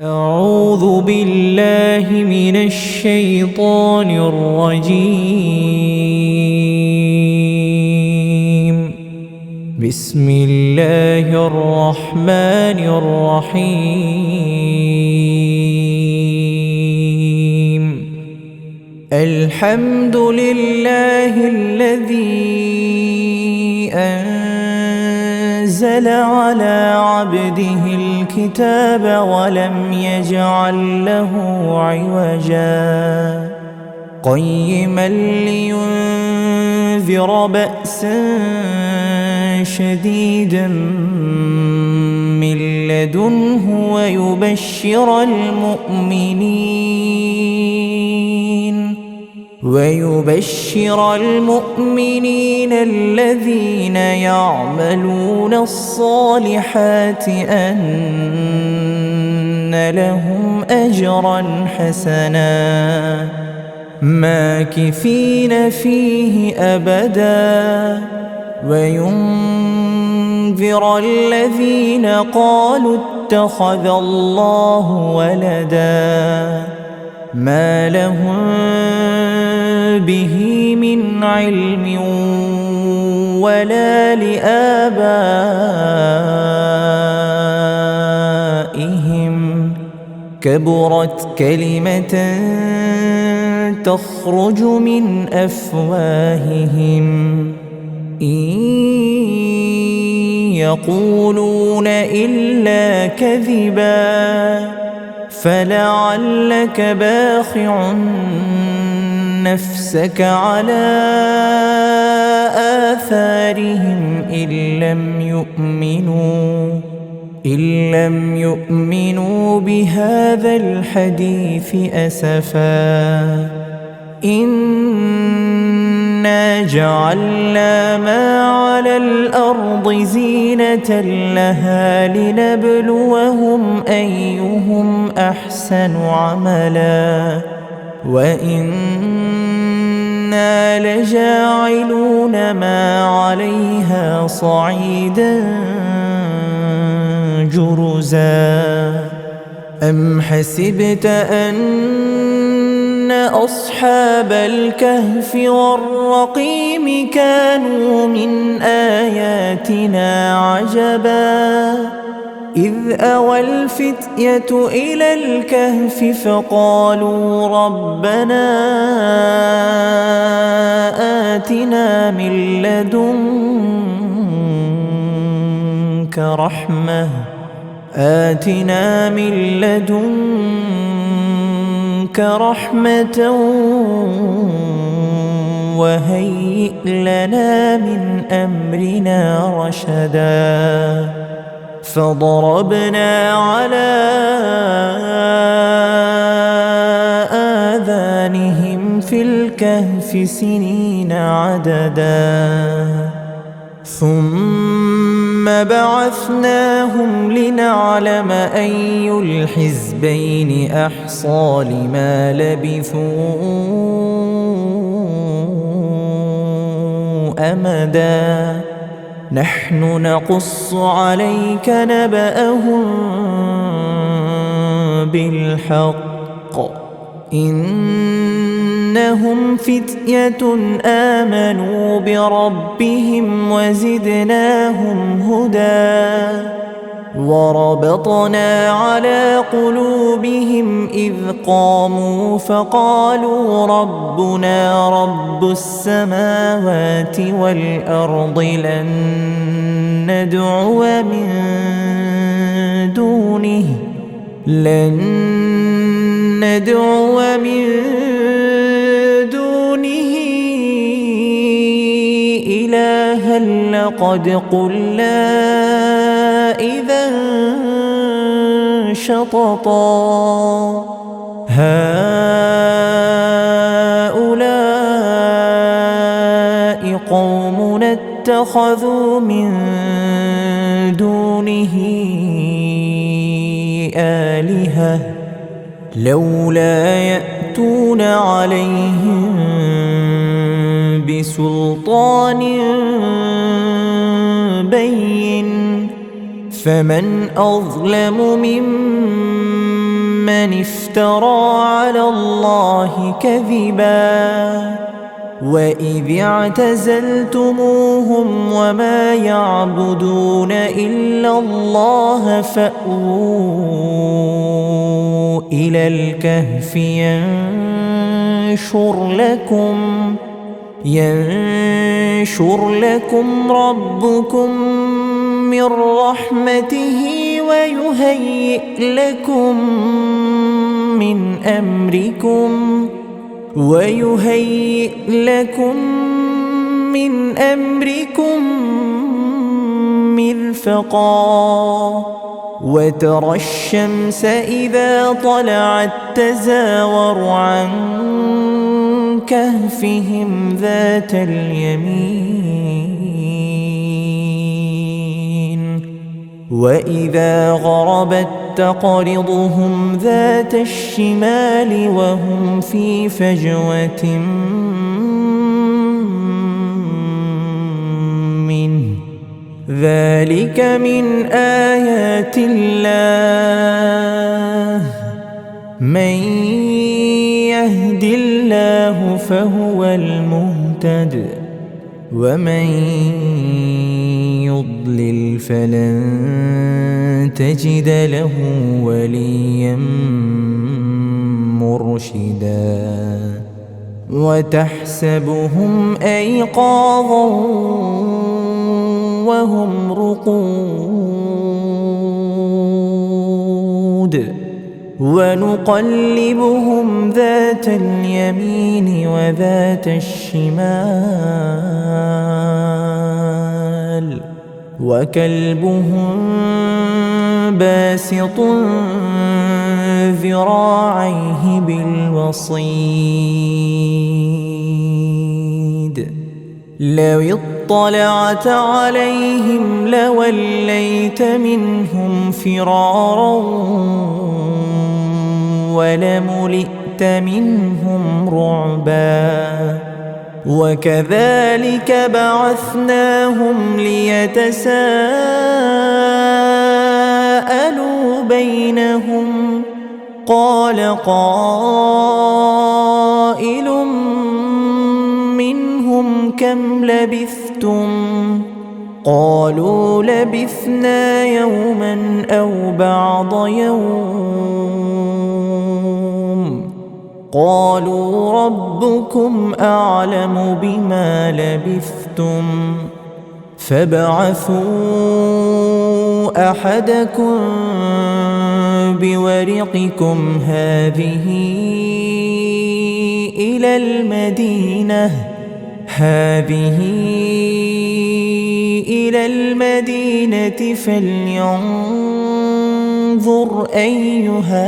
أعوذ بالله من الشيطان الرجيم. بسم الله الرحمن الرحيم. الحمد لله الذي أنزل على عبده الكتاب ولم يجعل له عوجا قيما لينذر بأسا شديدا من لدنه ويبشر المؤمنين الذين يعملون الصالحات أن لهم أجرا حسنا ماكثين فيه أبدا وينذر الذين قالوا اتخذ الله ولدا ما لهم به من علم ولا لآبائهم كبرت كلمة تخرج من أفواههم إن يقولون إلا كذبا فلعلك باخع نفسك على آثارهم إن لم يؤمنوا بهذا الحديث أسفا إنا جعلنا ما على الأرض زينة لها لنبلوهم أيهم أحسن عملا وإنا لجاعلون ما عليها صعيدا جرزا أم حسبت أن أصحاب الكهف والرقيم كانوا من آياتنا عجبا إذ أوى الفتية إلى الكهف فقالوا ربنا آتنا من لدنك رحمة وهيئ لنا من أمرنا رشدا فضربنا على آذانهم في الكهف سنين عددا ثم بعثناهم لنعلم أي الحزبين أحصى لما لبثوا أمدا نحن نقص عليك نبأهم بالحق إنهم فتية آمنوا بربهم وزدناهم هدى وربطنا على قلوبهم إذ قاموا فقالوا ربنا رب السماوات والأرض لن ندعو من دونه إلها لقد قلنا إذا شططا هؤلاء قوم اتخذوا من دونه آلهة لولا يأتون عليهم بسلطان بين فمن أظلم ممن من افترى على الله كذبا وإذ اعتزلتموهم وما يعبدون إلا الله فأووا إلى الكهف ينشر لكم ربكم من رحمته ويهيئ لكم من أمركم مرفقا وترى الشمس إذا طلعت تزاور عن كهفهم ذات اليمين وإذا غربت تقرضهم ذات الشمال وهم في فجوة منه ذلك من آيات الله من يهد الله فهو المهتد ومن يضلل فلن تجد له وليا مرشدا وتحسبهم أيقاظا وهم رقود ونقلبهم ذات اليمين وذات الشمال وكلبهم باسط ذراعيه بالوصيد لو اطلعت عليهم لوليت منهم فرارا ولملئت منهم رعبا وكذلك بعثناهم ليتساءلوا بينهم قال قائل منهم كم لبثتم قالوا لبثنا يوما أو بعض يوم قالوا ربكم أعلم بما لبثتم فابعثوا أحدكم بورقكم هذه إلى المدينة فلينظر أيها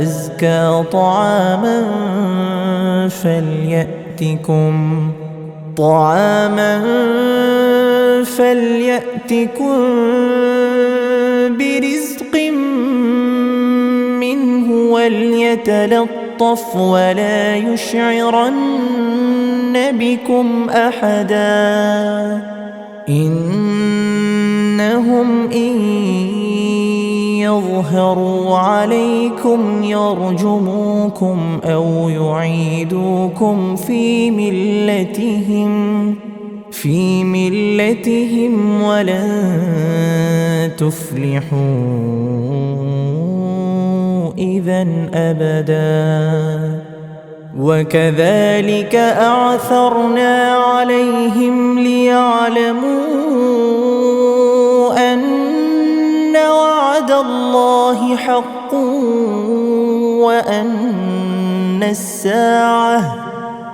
أزكى طعاما فليأتكم برزق منه وليتلطف ولا يشعرن بكم أحدا إنهم إن يظهروا عليكم يرجموكم أو يعيدوكم في ملتهم ولن تفلحوا إذن أبدا وكذلك أعثرنا عليهم ليعلموا أن وعد الله حق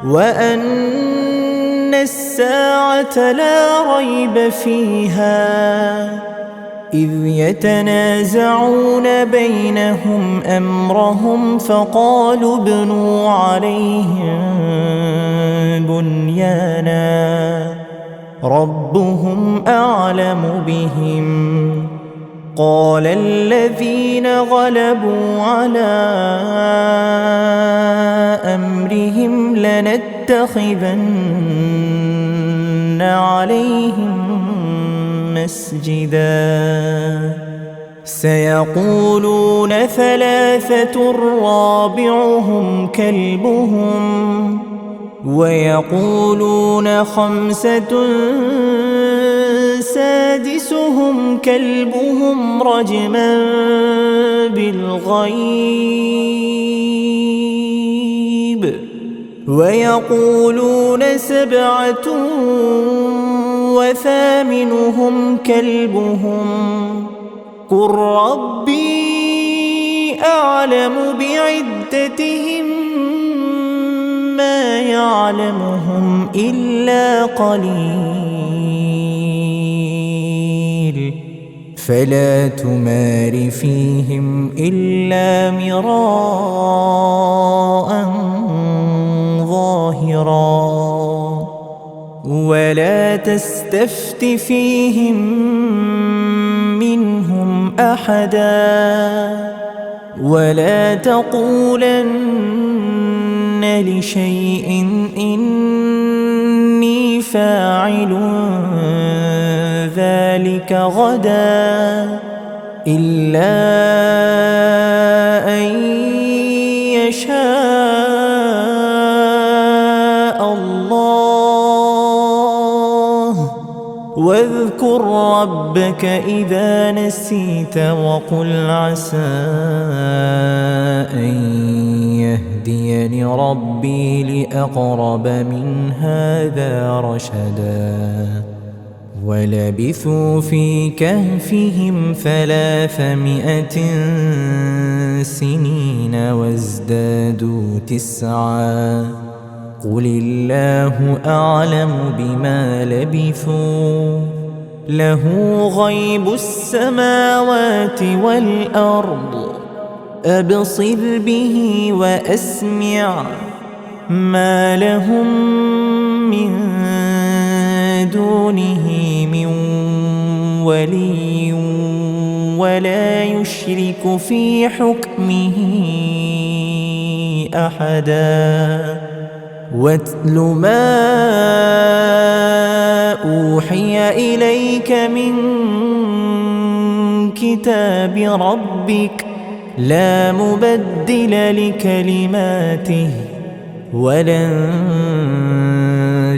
وأن الساعة لا ريب فيها إذ يتنازعون بينهم أمرهم فقالوا ابنوا عليهم بنيانا ربهم أعلم بهم قال الذين غلبوا على أمرهم لنتخذن عليهم مسجدا سيقولون ثلاثة رابعهم كلبهم ويقولون خمسة سادسهم كلبهم رجما بالغيب ويقولون سبعة وثامنهم كلبهم قل ربي أعلم بعدتهم ما يعلمهم إلا قليل فلا تمار فيهم إلا مراء ظاهرا ولا تستفت فيهم منهم أحدا ولا تقولن لشيء إني فاعل ذلك غدا إلا أن يشاء الله واذكر ربك إذا نسيت وقل عسى أن يهديني ربي لأقرب من هذا رشدا ولبثوا في كهفهم 300 سنين وازدادوا 9 قل الله أعلم بما لبثوا له غيب السماوات والأرض أبصر به وأسمع ما لهم من دونه من ولي ولا يشرك في حكمه أحدا واتل ما أوحي إليك من كتاب ربك لا مبدل لكلماته ولن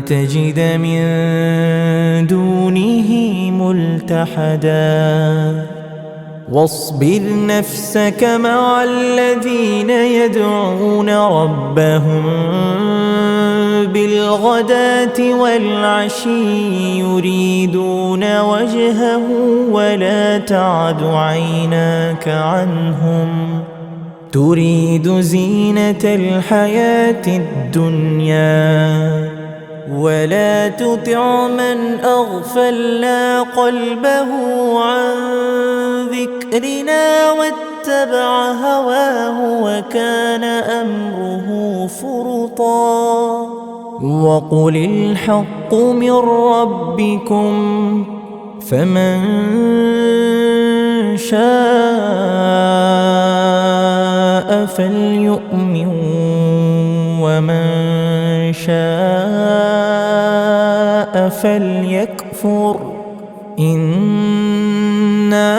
تجد من دونه ملتحدا واصبر نفسك مع الذين يدعون ربهم بالغداة والعشي يريدون وجهه ولا تعد عيناك عنهم تريد زينة الحياة الدنيا ولا تطع من أغفلنا قلبه عن ذكرنا واتبع هواه وكان أمره فرطا وقل الحق من ربكم فمن شاء فليؤمن ومن شاء فليكفر إنا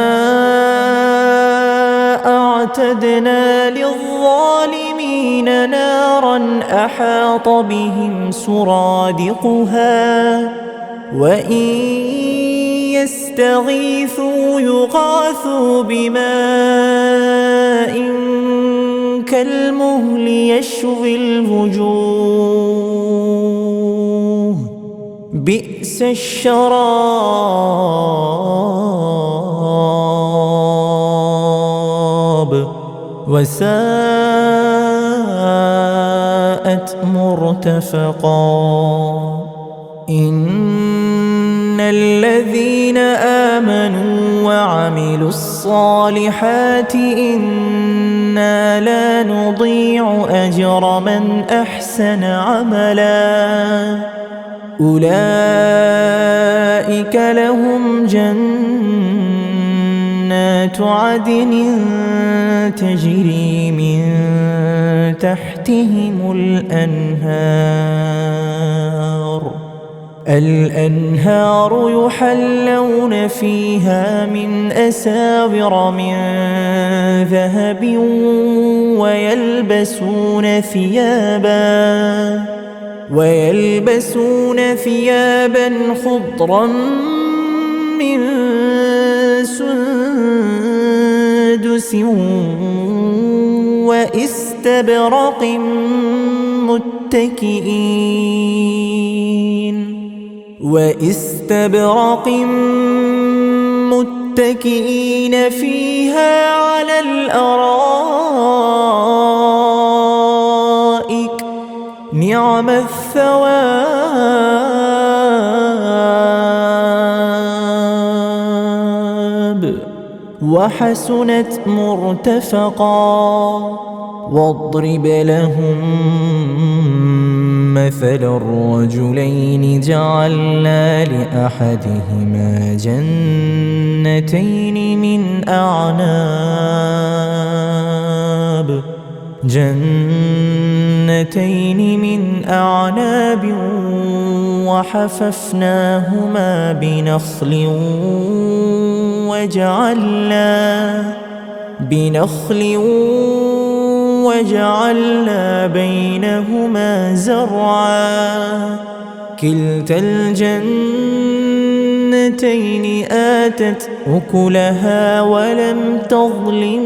أعتدنا للظالمين نارا أحاط بهم سرادقها وإن يستغيثوا يغاثوا بماء كالمهل يشوي الوجوه بئس الشراب وساءت مرتفقا إن الذين آمنوا وعملوا الصالحات إنا لا نضيع أجر من أحسن عملا أولئك لهم جنات عدن تجري من تحتهم الأنهار الأنهار يحلون فيها من أساور من ذهب ويلبسون ثيابا خضرا من سندس وإستبرق متكئين فيها على الأرائك نعم الثواب وحسنت مرتفقا واضرب لهم مثل الرجلين جعلنا لأحدهما جنتين من أعناب وحففناهما بنخل وجعلنا بينهما زرعا كلتا الجنتين آتت أكلها ولم تظلم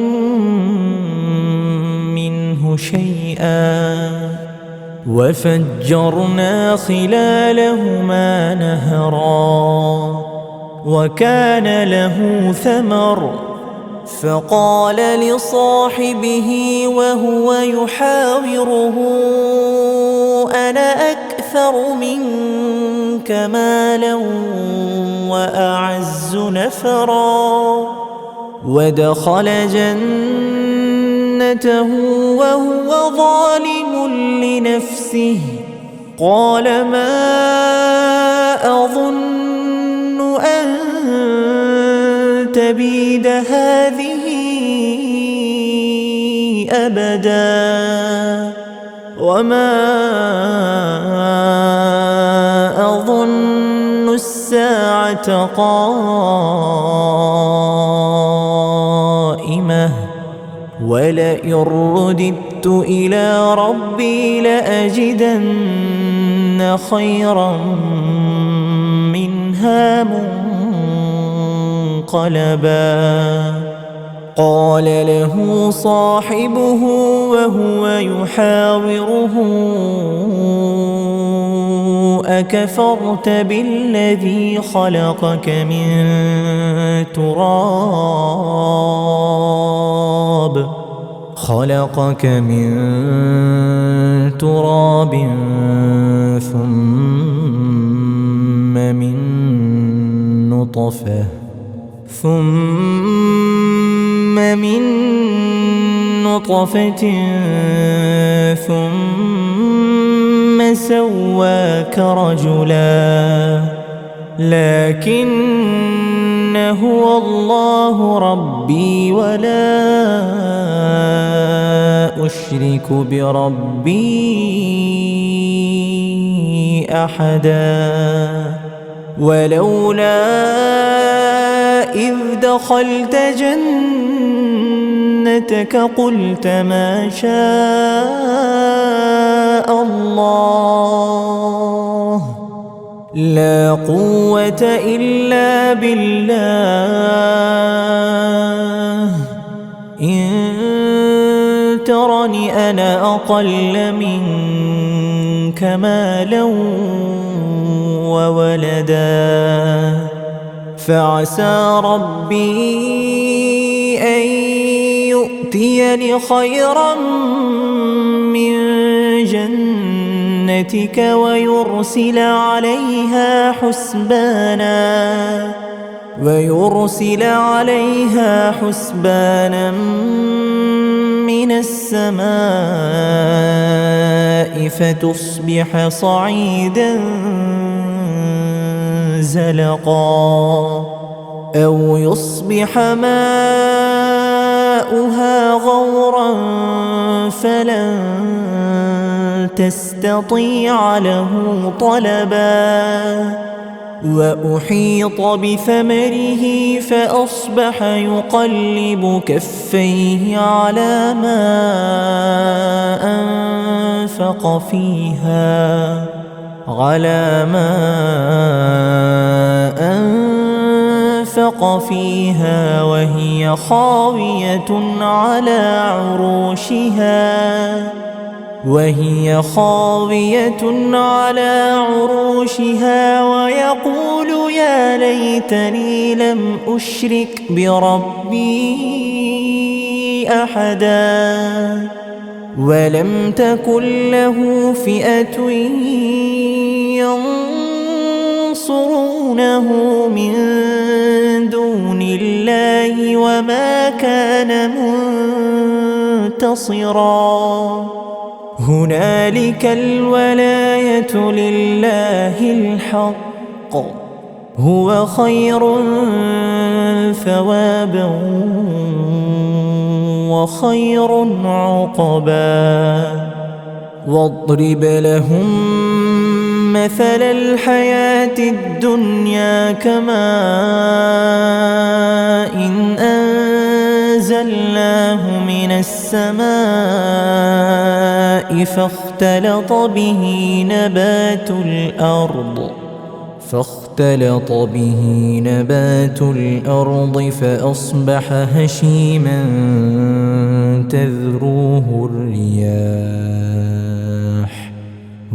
منه شيئا وفجرنا خلالهما نهرا وكان له ثمر فقال لصاحبه وهو يحاوره أنا أكثر منك مالا وأعز نفرا ودخل جنته وهو ظالم لنفسه قال ما أظن أن تبيد هذه أبدا وما أظن الساعة قائمة ولئن رددت إلى ربي لأجدن خيرا منها منقلبا قال له صاحبه وهو يحاوره أكفرت بالذي خلقك من تراب ثم من نطفة ثم سواك رجلا لكن هو الله ربي ولا أشرك بربي أحدا ولولا إذ دخلت جنتك قلت ما شاء الله لا قوة إلا بالله إن ترني أنا أقل منك مالا وولدا فعسى ربي أن يؤتيني خيرا من جنتك ويرسل عليها حسبانا من السماء فتصبح صعيدا زلقا أو يصبح ماؤها غورا فلن تستطيع له طلبا وأحيط بثمره فأصبح يقلب كفيه على ما أنفق فيها وهي خاوية على عروشها ويقول يا ليتني لم أشرك بربي أحدا ولم تكن له فئة ينصرونه من دون الله وما كان منتصرا هنالك الولاية لله الحق هو خير ثوابا وخير عقبا واضرب لهم مثل الحياة الدنيا كماء إن أنزلناه من السماء فاختلط به نبات الأرض فأصبح هشيما تذروه الرياح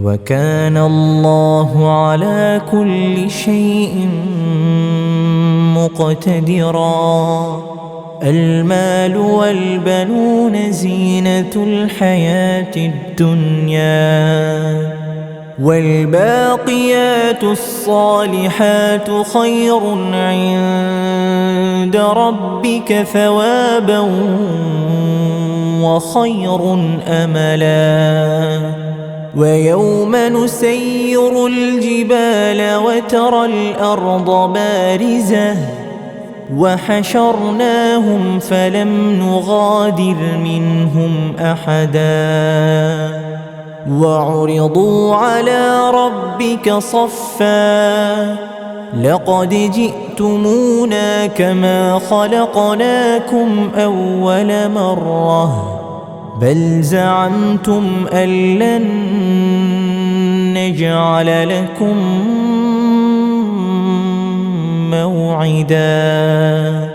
وكان الله على كل شيء مقتدرا المال والبنون زينة الحياة الدنيا والباقيات الصالحات خير عند ربك ثوابا وخير أملا ويوم نسير الجبال وترى الأرض بارزة وحشرناهم فلم نغادر منهم أحدا وعرضوا على ربك صفا لقد جئتمونا كما خلقناكم أول مرة بل زعمتم أن لن نجعل لكم موعدا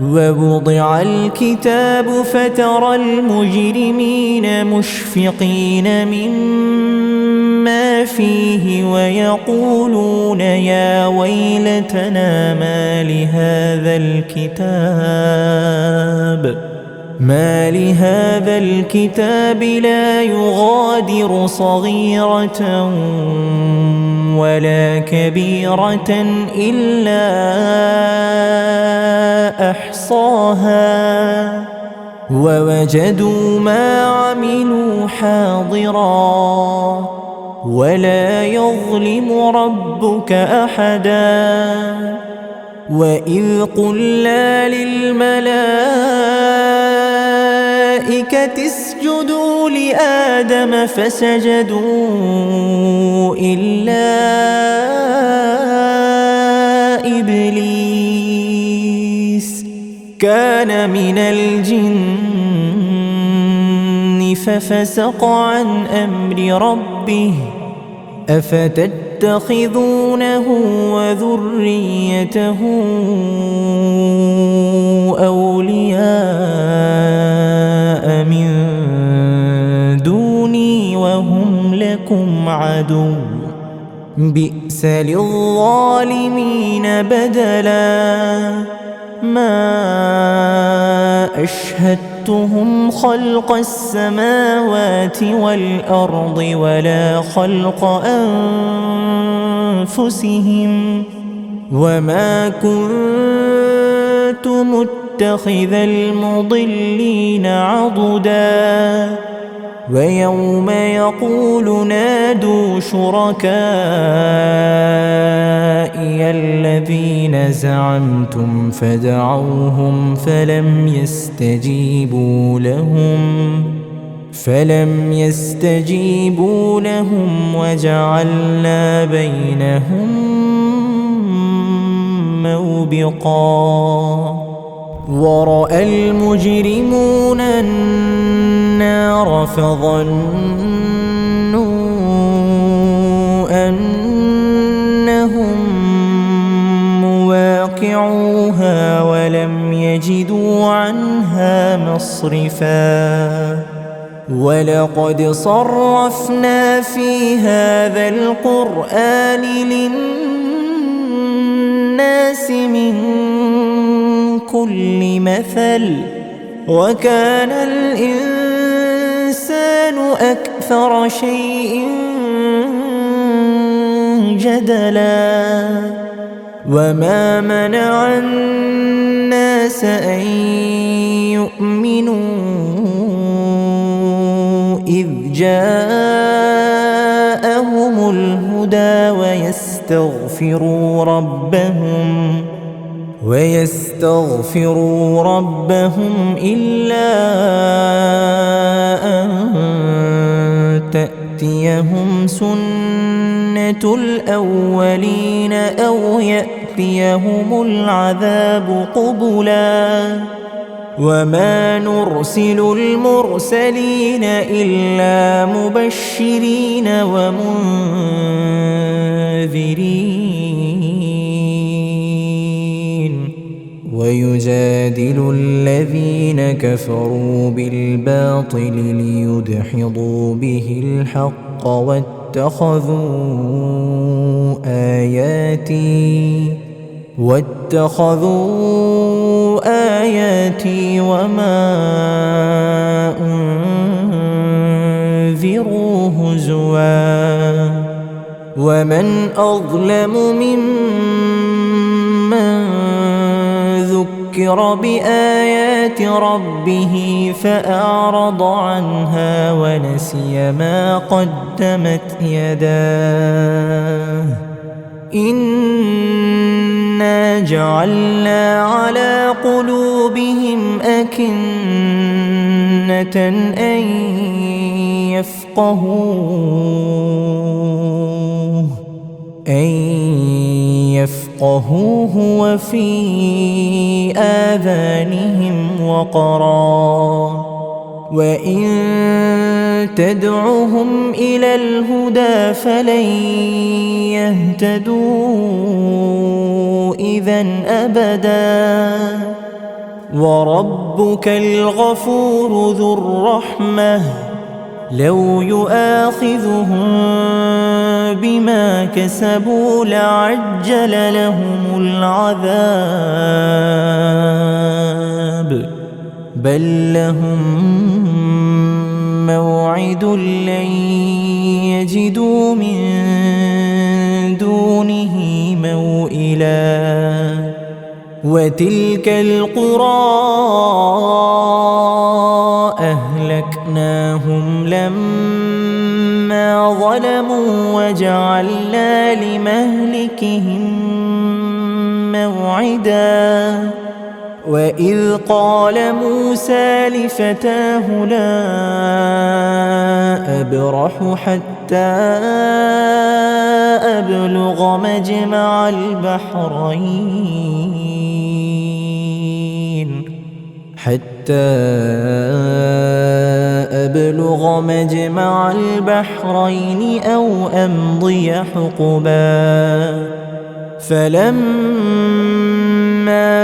ووضع الكتاب فترى المجرمين مشفقين مما فيه ويقولون يا ويلتنا ما لهذا الكتاب لا يغادر صغيرة ولا كبيرة إلا أحصاها ووجدوا ما عملوا حاضرا ولا يظلم ربك أحدا وإذ قلنا للملائكة اسجدوا لآدم فسجدوا إلا إبليس كان من الجن ففسق عن أمر ربه أفتتخذونه وذريته أولياء من دوني وهم لكم عدو بئس للظالمين بدلا ما أشهدتهم خلق السماوات والأرض ولا خلق أنفسهم وما كنت متخذ المضلين عضدا ويوم يقول نادوا شركائي الذين زعمتم فدعوهم فلم يستجيبوا لهم وجعلنا بينهم موبقا ورأى المجرمون النار فظنوا أنهم مواقعوها ولم يجدوا عنها مصرفا ولقد صرفنا في هذا القرآن للناس من كل مثل وكان الإنسان أكثر شيء جدلا وما منع الناس أن يؤمنوا إذ جاءهم الهدى ويستغفروا ربهم إلا أن تأتيهم سنة الأولين أو يأتيهم العذاب قبلا وما نرسل المرسلين إلا مبشرين ومنذرين ويجادل الذين كفروا بالباطل ليدحضوا به الحق واتخذوا آياتي وما أنذروا هزوا ومن أظلم ممن ذكر بآيات ربه فأعرض عنها ونسي ما قدمت يداه إنا جعلنا على قلوبهم أكنة أن يفقهوه وفي آذانهم وقرا وإن تدعهم إلى الهدى فلن يهتدوا إذا أبدا وربك الغفور ذو الرحمة لو يؤاخذهم بما كسبوا لعجل لهم العذاب بل لهم موعد لن يجدوا من دونه موئلا وتلك القرى أهلكناهم لما ظلموا وجعلنا لمهلكهم موعدا وإذ قال موسى لفتاه لا أبرح حتى أبلغ مجمع البحرين أو أمضي حقبا فلما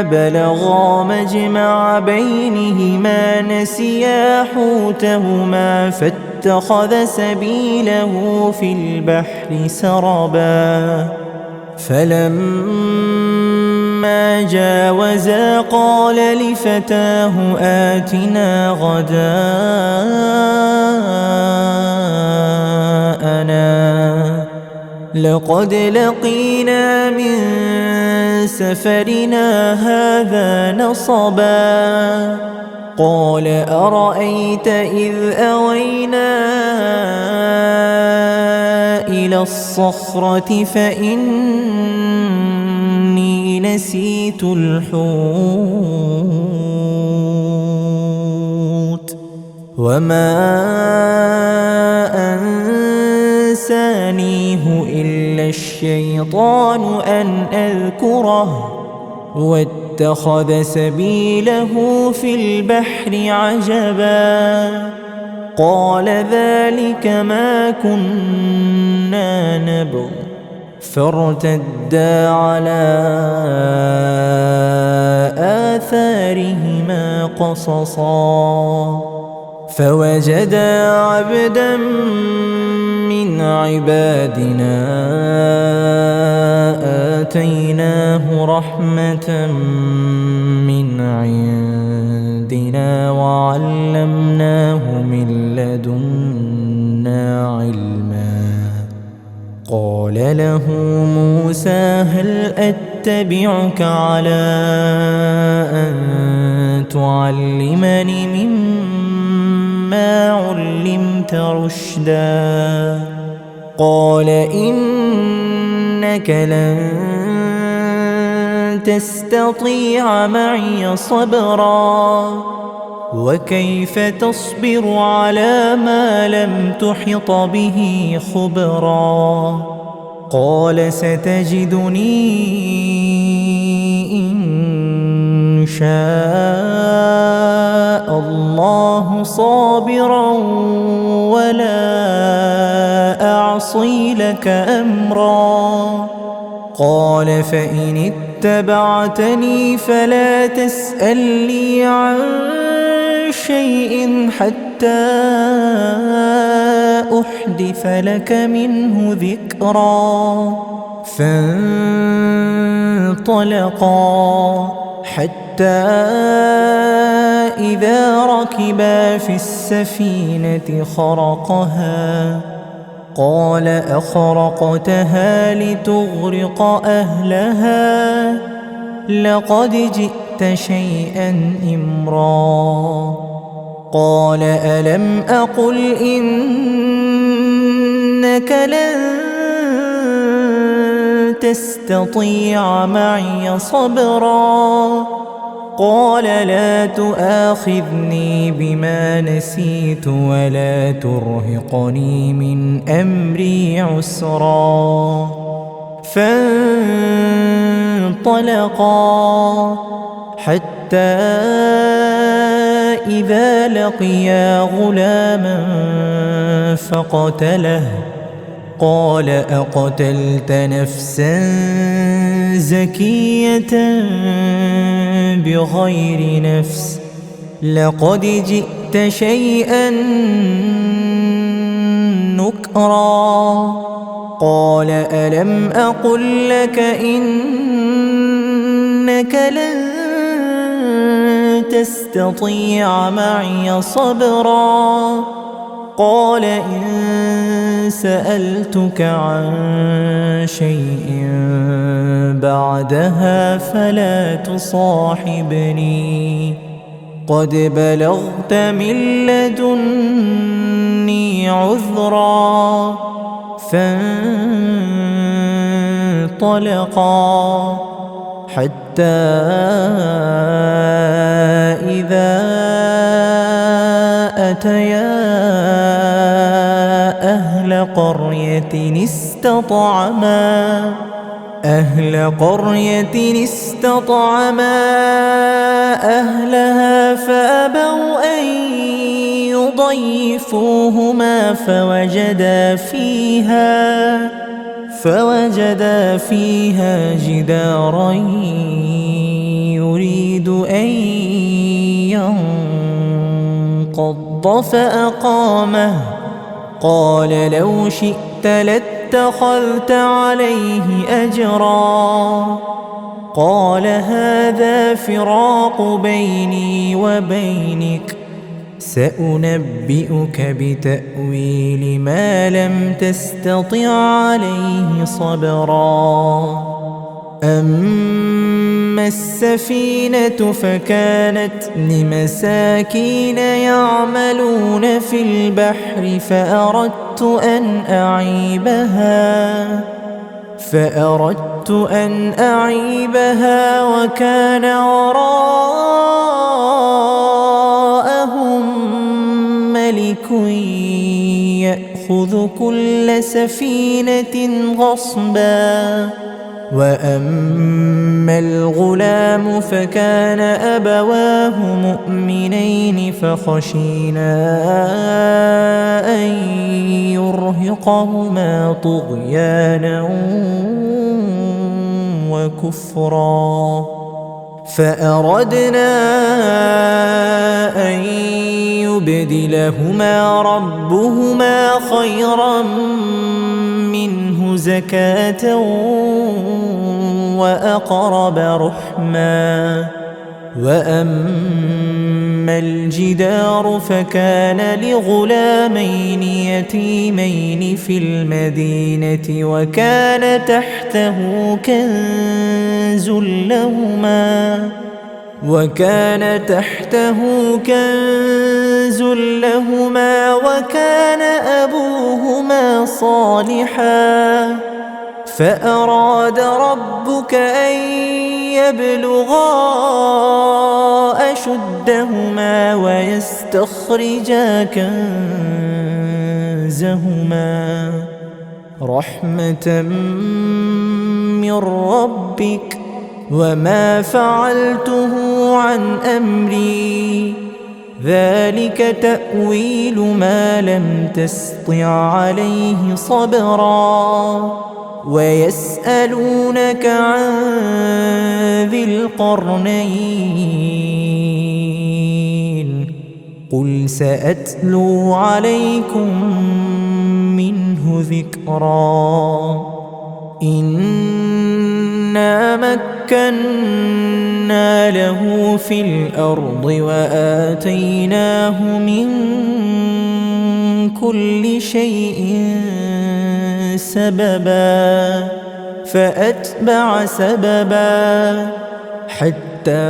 بلغا مجمع بينهما نسيا حوتهما فاتخذ سبيله في البحر سربا فلما جاوزا قال لفتاه آتنا غداءنا لقد لقينا من سفرنا هذا نصبا قال أرأيت إذ أوينا إلى الصخرة فإني نسيت الحوت وما أنسانيه إلا الشيطان أن أذكره واتخذ سبيله في البحر عجبا قال ذلك ما كنا نبغ فارتدا على آثارهما قصصا فوجدا عبدا من عبادنا آتيناه رحمة من عندنا وعلمناه من لدنا علما قال له موسى هل أتبعك على أن تعلمني مما علمت رشدا قال إنك لن تستطيع معي صبرا وكيف تصبر على ما لم تحط به خبرا قال ستجدني إن شاء الله صابرا ولا أعصي لك أمرا قال فإن اتبعتني فلا تسألني عن شيء حتى أحدث لك منه ذكرا فانطلقا حتى إذا ركبا في السفينة خرقها قال أخرقتها لتغرق أهلها لقد جئت شيئا إمرا قال ألم أقل إنك لن تستطيع معي صبرا قال لا تؤاخذني بما نسيت ولا ترهقني من أمري عسرا فانطلقا حتى إذا لقيا غلاما فقتله قال أقتلت نفسا زكية بغير نفس لقد جئت شيئا نكرا قال ألم أقل لك إنك لن تستطيع معي صبرا قال إن سألتك عن شيء بعدها فلا تصاحبني قد بلغت من لدني عذرا فانطلقا حتى إذا أتيا أهل قرية استطعما أهلها فأبوا أن يضيفوهما فوجدا فيها جدارا يريد أن ينقض فأقامه قال لو شئت لاتخذت عليه أجرا قال هذا فراق بيني وبينك سأنبئك بتأويل ما لم تستطع عليه صبرا أما السفينة فكانت لمساكين يعملون في البحر فأردت أن أعيبها وكان وراءهم ملك يأخذ كل سفينة غصبا. وأما الغلام فكان أبواه مؤمنين فخشينا أن يرهقهما طغيانا وكفرا، فأردنا أن يبدلهما ربهما خيرا منه زكاة وأقرب رحما. وأما الجدار فكان لغلامين يتيمين في المدينة وكان تحته كنز لهما وكان أبوهما صالحا، فأراد ربك أن يبلغا أشدهما ويستخرجا كنزهما رحمة من ربك وما فعلته عن أمري ذلك تأويل ما لم تسطع عليه صبرا. ويسألونك عن ذي القرنين قل سأتلو عليكم منه ذكرا. إنا مكنا له في الأرض وآتيناه من كل شيء سببا، فأتبع سببا حتى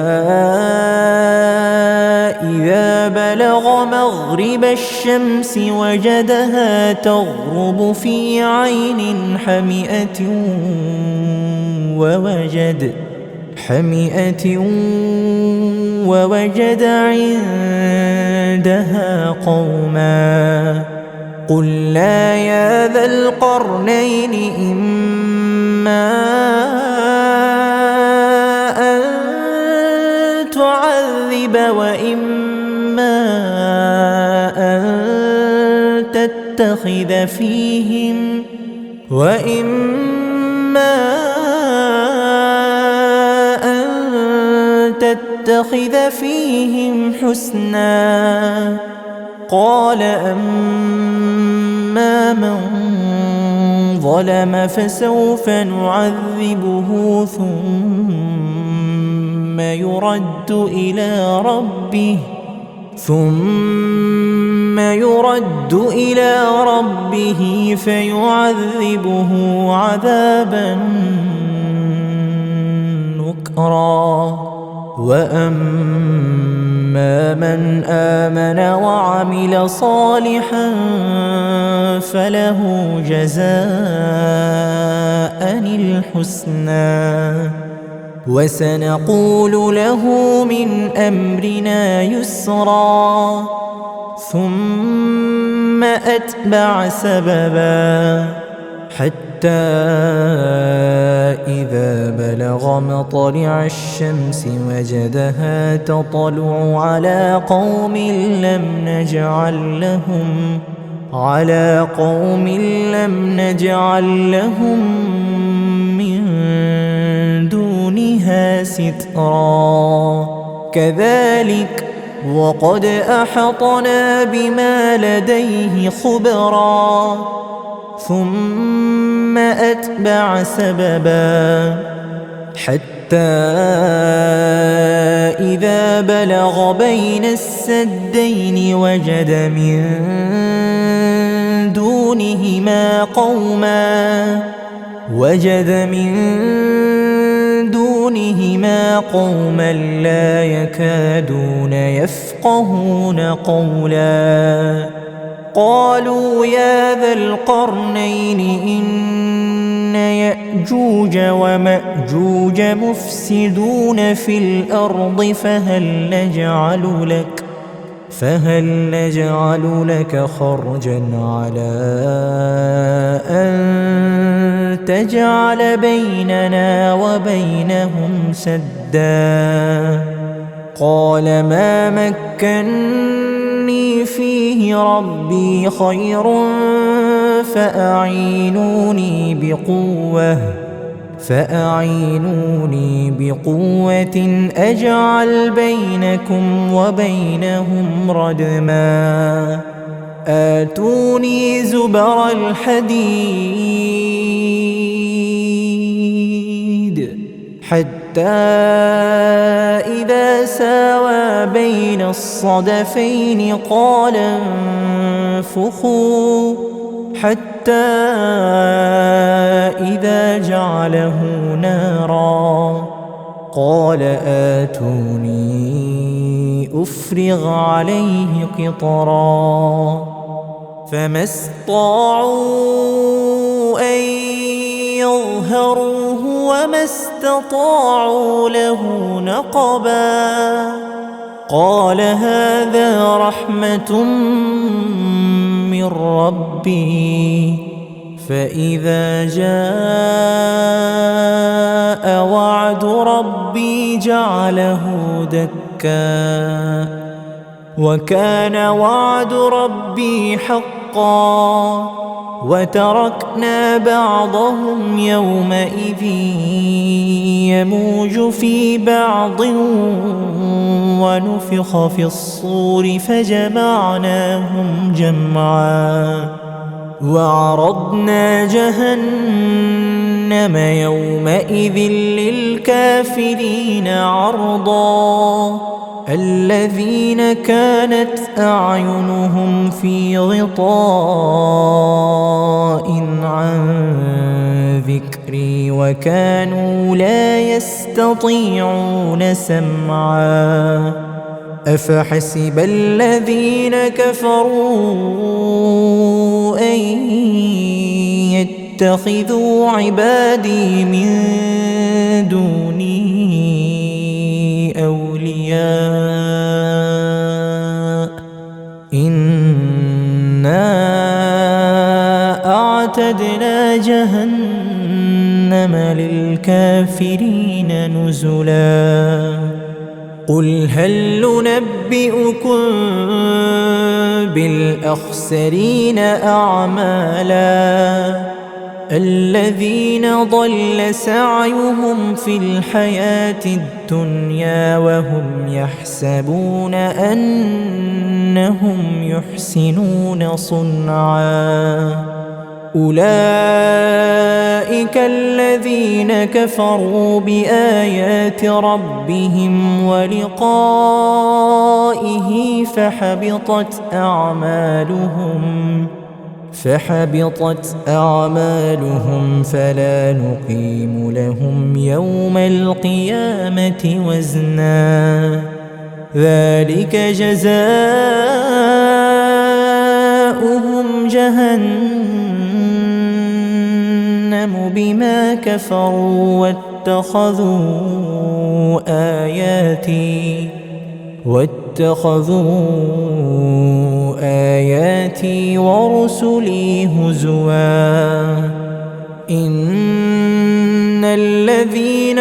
إذا بلغ مغرب الشمس وجدها تغرب في عين حمئة ووجد عندها قوما قلنا يا ذا القرنين إما أن تعذب وإما أن تتخذ فيهم حسنا. قال أما من ظلم فسوف نعذبه ثم يرد إلى ربه فيعذبه عذابا نكرا. وأما من آمن وعمل صالحا فله جزاء الحسنى وسنقول له من أمرنا يسرا. ثم أتبع سببا حتى إذا بلغ مطلع الشمس وجدها تطلع على قوم لم نجعل لهم من دونها سترا. كذلك وقد أحطنا بما لديه خبرا. ثم أتبع سببا حتى إذا بلغ بين السدين وجد من دونهما قوما لا يكادون يفقهون قولا. قالوا يا ذا القرنين إن يأجوج ومأجوج مفسدون في الأرض فهل نجعل لك خرجا على أن تجعل بيننا وبينهم سدا؟ قال ما مكني فيه ربي خير فأعينوني بقوة أجعل بينكم وبينهم ردما آتوني زبر الحديد حتى إذا ساوى بين الصدفين قال انفخوا حتى إذا جعله نارا قال آتوني أفرغ عليه قطرا فما استطاعوا أن يظهروه وما استطاعوا له نقبا قال هذا رحمة من ربي فإذا جاء وعد ربي جعله دكا وكان وعد ربي حقا وتركنا بعضهم يومئذ يموج في بعض ونفخ في الصور فجمعناهم جمعا وعرضنا جهنم يومئذ للكافرين عرضا الذين كانت أعينهم في غطاء عن ذكري وكانوا لا يستطيعون سمعا أفحسب الذين كفروا أن يتخذوا عبادي من دوني أولياء إنا أعتدنا جهنم للكافرين نزلا قل هل ننبئكم بالأخسرين أعمالا الذين ضل سعيهم في الحياة الدنيا وهم يحسبون أنهم يحسنون صنعا أولئك الذين كفروا بآيات ربهم ولقائه فحبطت أعمالهم فلا نقيم لهم يوم القيامة وزنا ذلك جزاؤهم جهنم بما كفروا واتخذوا آياتي ورسلي هزوا إن الذين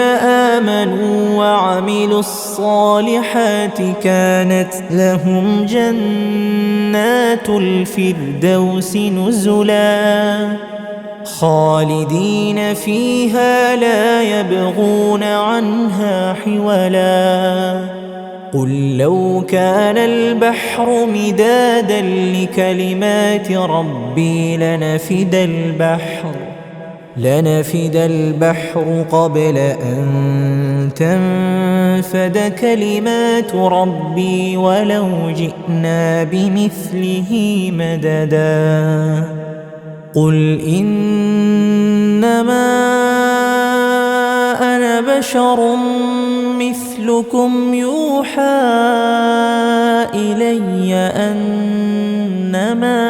آمنوا وعملوا الصالحات كانت لهم جنات الفردوس نزلا خالدين فيها لا يبغون عنها حولا قل لو كان البحر مدادا لكلمات ربي لنفد البحر قبل أن تنفد كلمات ربي ولو جئنا بمثله مددا قل إنما أنا بشر مثلكم يوحى إلي أنما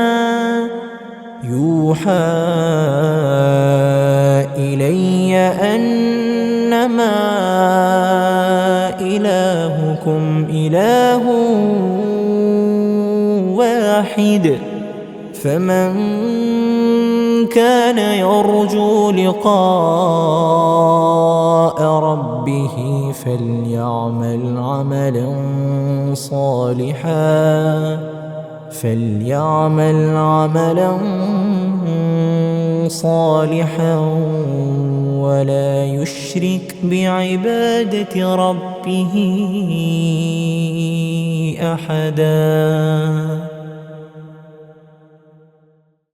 إلهكم إله واحد. فمن كان يرجو لقاء ربه فليعمل عملا صالحا ولا يشرك بعبادة ربه أحدا.